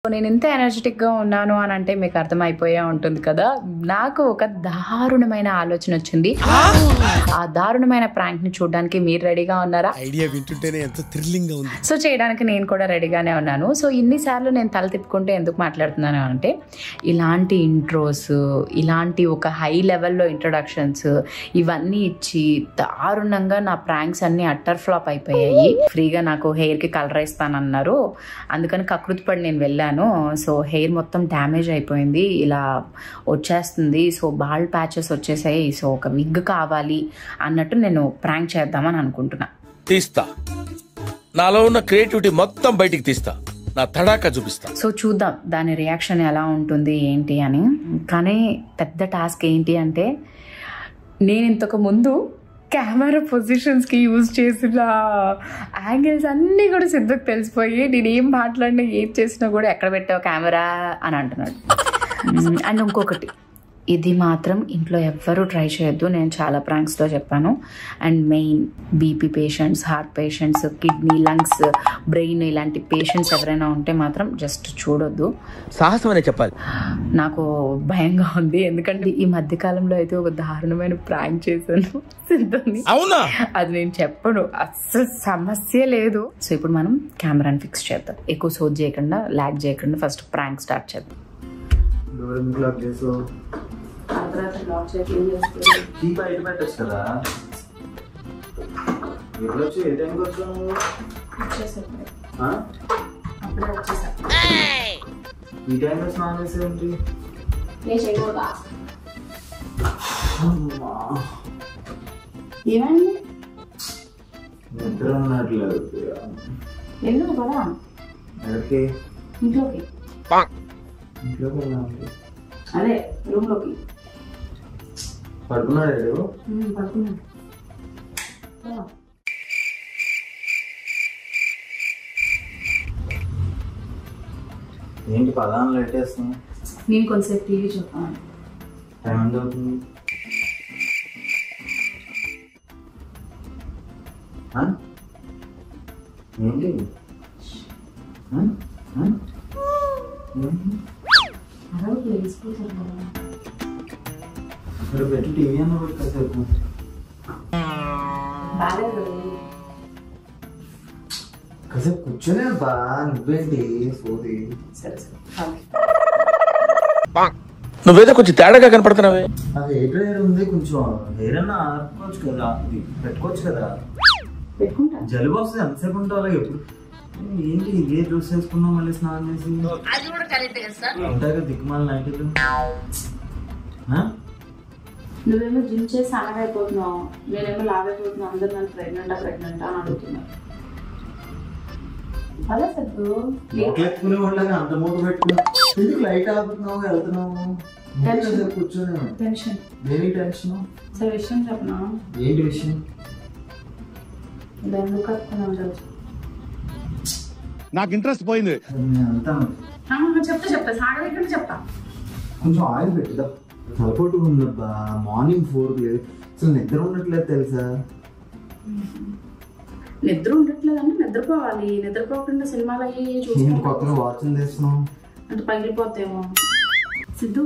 నేను ఎంత ఎనర్జెటిక్గా ఉన్నాను అని అంటే మీకు అర్థమైపోయే ఉంటుంది కదా. నాకు ఒక దారుణమైన ఆలోచన వచ్చింది. ఆ దారుణమైన ప్రాంక్ ని చూడడానికి మీరు రెడీగా ఉన్నారా? ఐడియా వింటుంటేనే ఎంత థ్రిల్లింగ్ గా ఉంది. సో చేయడానికి నేను కూడా రెడీగానే ఉన్నాను. సో ఇన్నిసార్లు నేను తల తిప్పుకుంటే ఎందుకు మాట్లాడుతున్నాను అంటే, ఇలాంటి ఇంట్రోస్, ఇలాంటి ఒక హై లెవెల్లో ఇంట్రొడక్షన్స్ ఇవన్నీ ఇచ్చి దారుణంగా నా ప్రాంక్స్ అన్ని అట్టర్ ఫ్లాప్ అయిపోయాయి. ఫ్రీగా నాకు హెయిర్ కి కలర్ ఇస్తానన్నారు, అందుకని కకృతి పడి నేను వెళ్ళాను. సో హెయిర్ మొత్తం డ్యామేజ్ అయిపోయింది, ఇలా వచ్చేస్తుంది. సో బాల్డ్ ప్యాచెస్ వచ్చేసాయి. సో ఒక విగ్ కావాలి అన్నట్టు నేను ప్రాంక్ చేద్దామని అనుకుంటున్నా. తీస్తా, నాలో ఉన్న క్రియేటివిటీ మొత్తం బయటికి తీస్తా, నా తడాకా చూపిస్తా. సో చూద్దాం దాని రియాక్షన్ ఎలా ఉంటుంది ఏంటి అని. కానీ పెద్ద టాస్క్ ఏంటి అంటే, నేను ఇంతకు ముందు కెమెరా పొజిషన్స్కి యూజ్ చేసిన యాంగిల్స్ అన్నీ కూడా సిద్ధకు తెలిసిపోయి, నేను ఏం మాట్లాడినా ఏం చేసినా కూడా ఎక్కడ పెట్టావు కెమెరా అని అంటున్నాడు. అండ్ ఇంకొకటి, ఇది మాత్రం ఇంట్లో ఎవ్వరూ ట్రై చేయొద్దు, నేను చాలా ప్రాంక్స్లో చెప్పాను. And main BP patients, heart patients, kidney, lungs, brain ఇలాంటి పేషెంట్స్ ఎవరైనా ఉంటే మాత్రం జస్ట్ చూడొద్దు. సాహసం అనే చెప్పాలి. నాకు భయంగా ఉంది, ఎందుకంటే ఈ మధ్యకాలంలో అయితే ఒక దారుణమైన ప్రాంక్ చేశాను సిద్ధుని. అవునా? అది నేను చెప్పను, అస్సలు సమస్య లేదు. సో ఇప్పుడు మనం కెమెరాని ఫిక్స్ చేద్దాం, ఎక్కువ సోజ్ చేయకుండా, లాగ్ చేయకుండా ఫస్ట్ ప్రాంక్ స్టార్ట్ చేద్దాం. ఏమైంది? నిద్ర ఉన్నట్లేదు. ఎందుకు కదా ఎక్కడికి? ఇంట్లోకి. ఇంట్లోకి వెళ్ళాలి. అదే రూమ్లోకి. పడుకున్నాడు? పడుకున్నాడు. ఏంటి పదాలు లెట్టేస్తున్నావు? నేను కొంచెంసేపు టీవీ చూస్తాను. టైం ఎంత అవుతుంది? ఏంటి ఇక్కడ పెట్టి టీవీ అన్న కూడా కాసేపు. కాసేపు కూర్చొనే బా, నువ్వేంటి సోది. నువ్వేదో కొంచెం తేడాగా కనపడుతున్నావే. ఆ హెయిర్ డ్రైయర్ ఉంది, కొంచెం హెయిర్ అన్న ఆపుకోవచ్చు కదా, పెట్టుకోవచ్చు కదా. జలుబు వస్తుంది, ఎంతసేపు ఉంటావు అలాగే. ఎప్పుడు ఏంటి ఇదే డ్రెస్ వేసుకున్నావు, మళ్ళీ స్నానం చేసి ఉంటాయి కదా దిక్కుమాల నైట్లు. నువ్వేమో జిమ్ చేసి అనగైపోతున్నావు, నేనేమో లాగైపోతున్నావు. అందరు నన్ను ప్రెగ్నెంటా అని అడుగుతున్నారు. అలా సద్దు ఎత్తుకునే వాళ్ళగా అంత మూట పెట్టుకున్నావు, ఎందుకు లైట్ ఆపుతున్నావు, వెళ్తున్నావు? కూర్చొని టెన్షన్. దేనికి టెన్షన్? సరే విషయం చెప్పనా? ఏంటి విషయం? ఇలా ఎందుకు కట్టుకున్నావు తెలుసు? నాకు ఇంట్రెస్ట్ పోయింది. చెప్తా సాగలేకుండా చెప్తా. కొంచెం ఆయిల్ పెట్టుదా, తలపోటు ఉందబ్బా. మార్నింగ్ 4 లేదు, అసలు నిద్ర ఉండట్లేదు తెలుసా? నిద్ర ఉండట్లేదు అంటే నిద్రపోవాలి, నిద్రపోకుండా సినిమాలు అయ్యి చూసి కొత్తగా వాచ్లు తెస్తున్నావు అంటే పగిలిపోతేమో. సిద్ధు,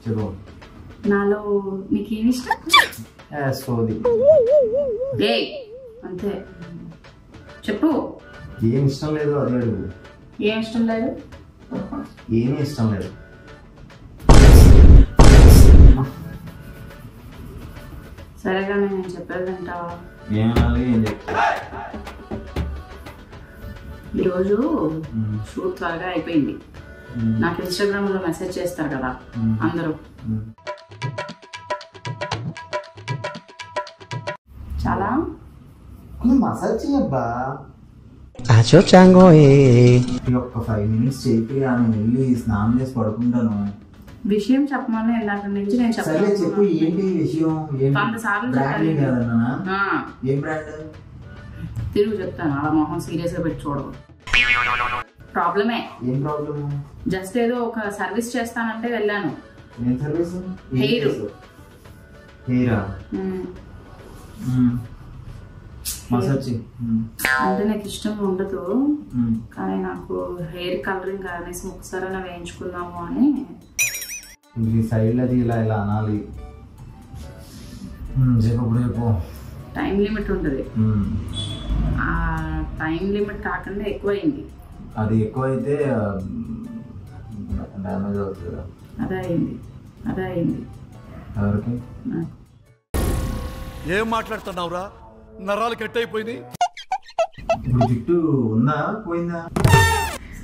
చెప్పు. నాలో నీకేమి ఇష్టం? సోది. అంతే చెప్పు. ఏమి ఇష్టం లేదు అదే అడుగు. ఏం ఇష్టం లేదు? ఏమీ ఇష్టం లేదు. సరేగానే నేను చెప్పేది వింటావా? ఏమనాలి, ఏం చెప్తా? ఈరోజు షూట్ త్వరగా అయిపోయింది. నాకు ఇన్స్టాగ్రామ్ లో మెసేజ్ చేస్తారు కదా అందరూ, చాలా మసాజ్ చేయబ్బా. ఒక 5 minutes చేపి ఆమె వెళ్ళి స్నానం చేసి పడుకుంటాను. విషయం చెప్పమని ఇందాక నుంచి నేను చెప్పాను. చెప్పు, ఏంటి విషయం? ఏం బ్రాండ్? తిరుగు చెప్తాను, అలా మొహం సీరియస్ గా పెట్టి చూడవు. ప్రాబ్లమే. ఏం ప్రాబ్లమ్? జస్ట్ ఏదో ఒక సర్వీస్ చేస్తానంటే వెళ్ళాను. ఏం సర్వీస్? హెయిర్. హెయిరా? మసాజ్ అంటే నాకు ఇష్టం ఉండదు, కానీ నాకు హెయిర్ కలరింగ్ అనేసి ఒకసారైనా వేయించుకుందాము అని. సైడ్ అది ఇలా ఇలా అనాలి. రేపు టైం లిమిట్ ఉంటుంది, ఆ టైం లిమిట్ కాకుండా ఎక్కువైంది. అది ఎక్కువైతే డ్యామేజ్ అవుతుంది. అదే అయింది. ఎవరికి? ఏం మాట్లాడుతున్నావురా, నరాలు కట్ అయిపోయింది. ఇప్పుడు జుట్టు ఉందా పోయిందా?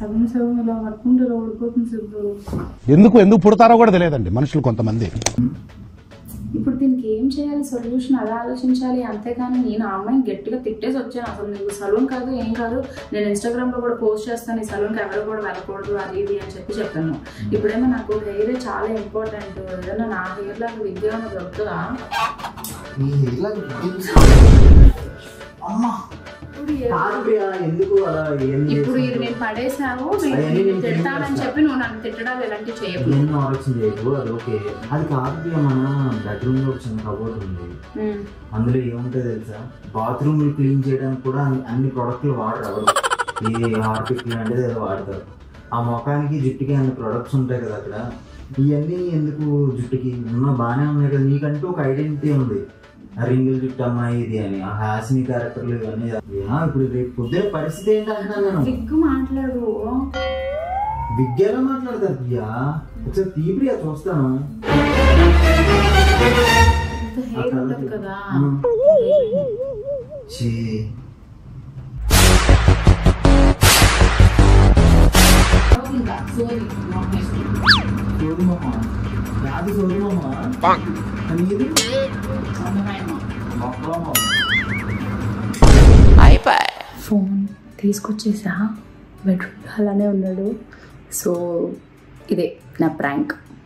సగం ఇలా పట్టుకుంటే ఓడిపోతుంది సిద్ధు. ఎందుకు పుడతారో కూడా తెలియదండి మనుషులు కొంతమంది. ఇప్పుడు దీనికి ఏం చేయాలి, సొల్యూషన్ అలా ఆలోచించాలి. అంతేగాని నేను ఆ అమ్మాయిని గట్టిగా తిట్టేసి వచ్చాను. అసలు నీకు సలూన్ కాదు ఏం కాదు, నేను ఇన్స్టాగ్రామ్ లో కూడా పోస్ట్ చేస్తాను, ఈ సలూన్కి ఎవరు కూడా వెళ్ళకూడదు అది ఇది అని చెప్పాను. ఇప్పుడేమో నాకు హెయిర్ చాలా ఇంపార్టెంట్, ఏదన్నా నా హెయిర్ లాగా విద్య దొరుకుతుందా? ఇప్పుడు ఇది నేను పడేసాను, తిడతానని చెప్పి నువ్వు నన్ను తిట్టడాలు ఇలాంటివి చేయకు. ఆలోచన చేయకు, అది ఓకే. అది కాదు, మన బెడ్రూమ్ లో చిన్న కబోర్డ్ ఉంది, అందులో ఏముంటుంది తెలుసా, బాత్రూమ్ క్లీన్ చేయడానికి కూడా అన్ని ప్రొడక్ట్లు వాడరు. ఈ హార్పిక్ లాంటిది ఏదో వాడతారు. ఆ ముఖానికి జుట్టుకి అన్ని ప్రొడక్ట్స్ ఉంటాయి కదా అక్కడ. ఇవన్నీ ఎందుకు జుట్టుకి ఉన్న బాగానే ఉన్నాయి కదా, నీకంటూ ఒక ఐడెంటిటీ ఉంది. రింగుల జుట్టు అమ్మాయి ఇది అని, ఆ హాసిని క్యారెక్టర్లు ఇవన్నీ. ఇప్పుడు రేపు పొద్దున పరిస్థితి ఏంటి అంటున్నాను నేను. విగ్గు మాట్లాడు. విగ్ ఎలా మాట్లాడతారు ప్రియా? ఒకసారి తీ ప్రియా, చూస్తాను. కదా ఫోన్ తీసుకొచ్చేసా, బెడ్రూమ్ అలానే ఉన్నాడు. సో ఇదే నా ప్రాంక్.